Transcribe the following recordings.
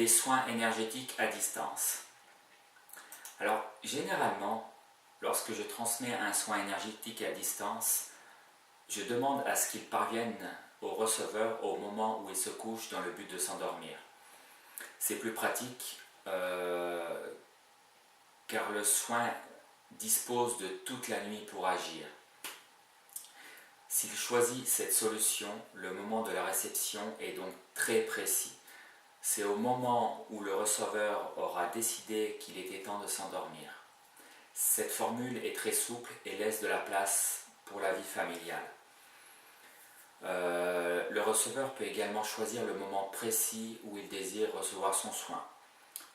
les soins énergétiques à distance. Alors, généralement, lorsque je transmets un soin énergétique à distance, je demande à ce qu'il parvienne au receveur au moment où il se couche dans le but de s'endormir. C'est plus pratique car le soin dispose de toute la nuit pour agir. S'il choisit cette solution, le moment de la réception est donc très précis. C'est au moment où le receveur aura décidé qu'il était temps de s'endormir. Cette formule est très souple et laisse de la place pour la vie familiale. Le receveur peut également choisir le moment précis où il désire recevoir son soin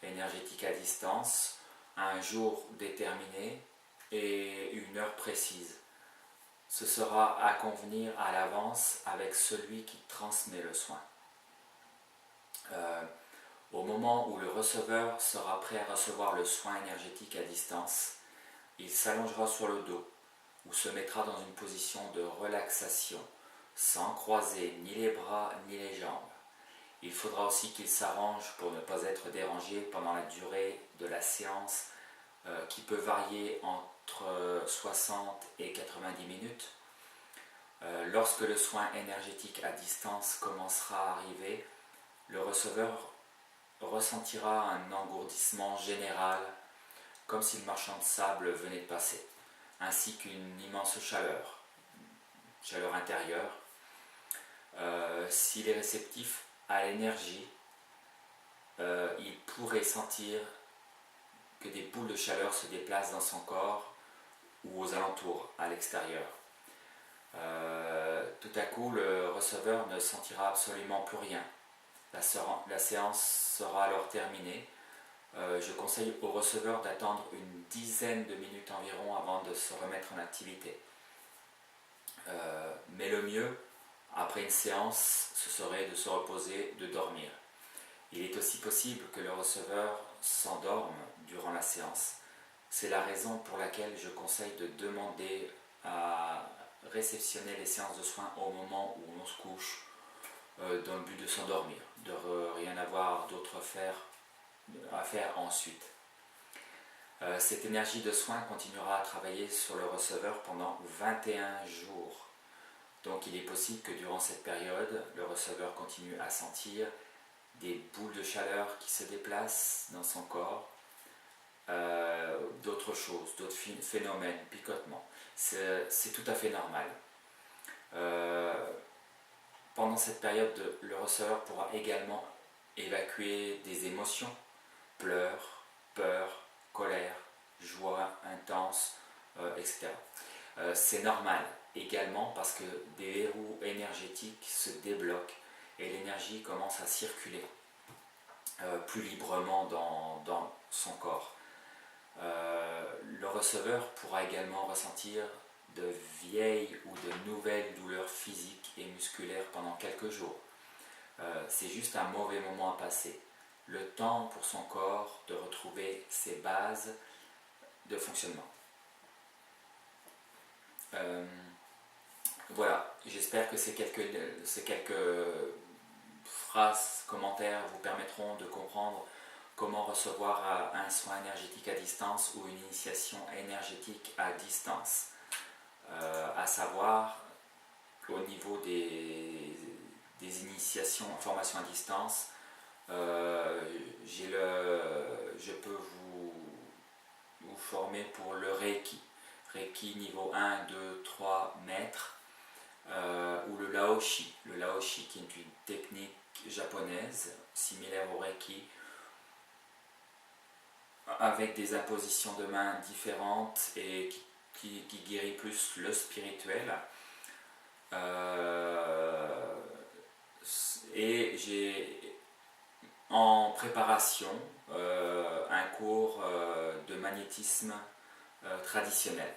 énergétique à distance, à un jour déterminé et une heure précise. Ce sera à convenir à l'avance avec celui qui transmet le soin. Au moment où le receveur sera prêt à recevoir le soin énergétique à distance, il s'allongera sur le dos ou se mettra dans une position de relaxation sans croiser ni les bras ni les jambes. Il faudra aussi qu'il s'arrange pour ne pas être dérangé pendant la durée de la séance qui peut varier entre 60 et 90 minutes. Lorsque le soin énergétique à distance commencera à arriver, le receveur ressentira un engourdissement général, comme si le marchand de sable venait de passer, ainsi qu'une immense chaleur intérieure. S'il est réceptif à l'énergie, il pourrait sentir que des boules de chaleur se déplacent dans son corps ou aux alentours, à l'extérieur. Tout à coup, le receveur ne sentira absolument plus rien. La séance sera alors terminée. Je conseille au receveur d'attendre une dizaine de minutes environ avant de se remettre en activité. Mais le mieux, après une séance, ce serait de se reposer, de dormir. Il est aussi possible que le receveur s'endorme durant la séance. C'est la raison pour laquelle je conseille de demander à réceptionner les séances de soins au moment où on se couche, dans le but de s'endormir, de rien avoir d'autre à faire ensuite. Cette énergie de soin continuera à travailler sur le receveur pendant 21 jours. Donc il est possible que durant cette période, le receveur continue à sentir des boules de chaleur qui se déplacent dans son corps, d'autres choses, d'autres phénomènes, picotements. C'est tout à fait normal. Pendant cette période, le receveur pourra également évacuer des émotions, pleurs, peur, colère, joie intense, etc. C'est normal également parce que des verrous énergétiques se débloquent et l'énergie commence à circuler plus librement dans son corps. Le receveur pourra également ressentir de vieilles ou de nouvelles douleurs physiques et musculaires pendant quelques jours. C'est juste un mauvais moment à passer. Le temps pour son corps de retrouver ses bases de fonctionnement. Voilà, j'espère que ces quelques phrases, commentaires vous permettront de comprendre comment recevoir un soin énergétique à distance ou une initiation énergétique à distance. À savoir, au niveau des initiations en formation à distance, je peux vous former pour le Reiki. Reiki niveau 1, 2, 3 mètres, ou le Laoshi. Le Laoshi qui est une technique japonaise similaire au Reiki, avec des impositions de mains différentes et qui guérit plus le spirituel. Et j'ai en préparation un cours de magnétisme traditionnel.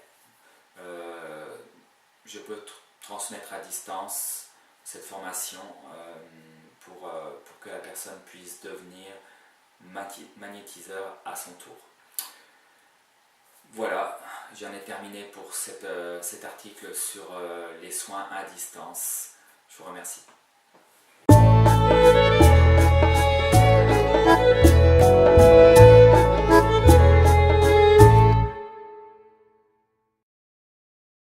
Je peux transmettre à distance cette formation pour que la personne puisse devenir magnétiseur à son tour. Voilà, j'en ai terminé pour cet article sur les soins à distance. Je vous remercie.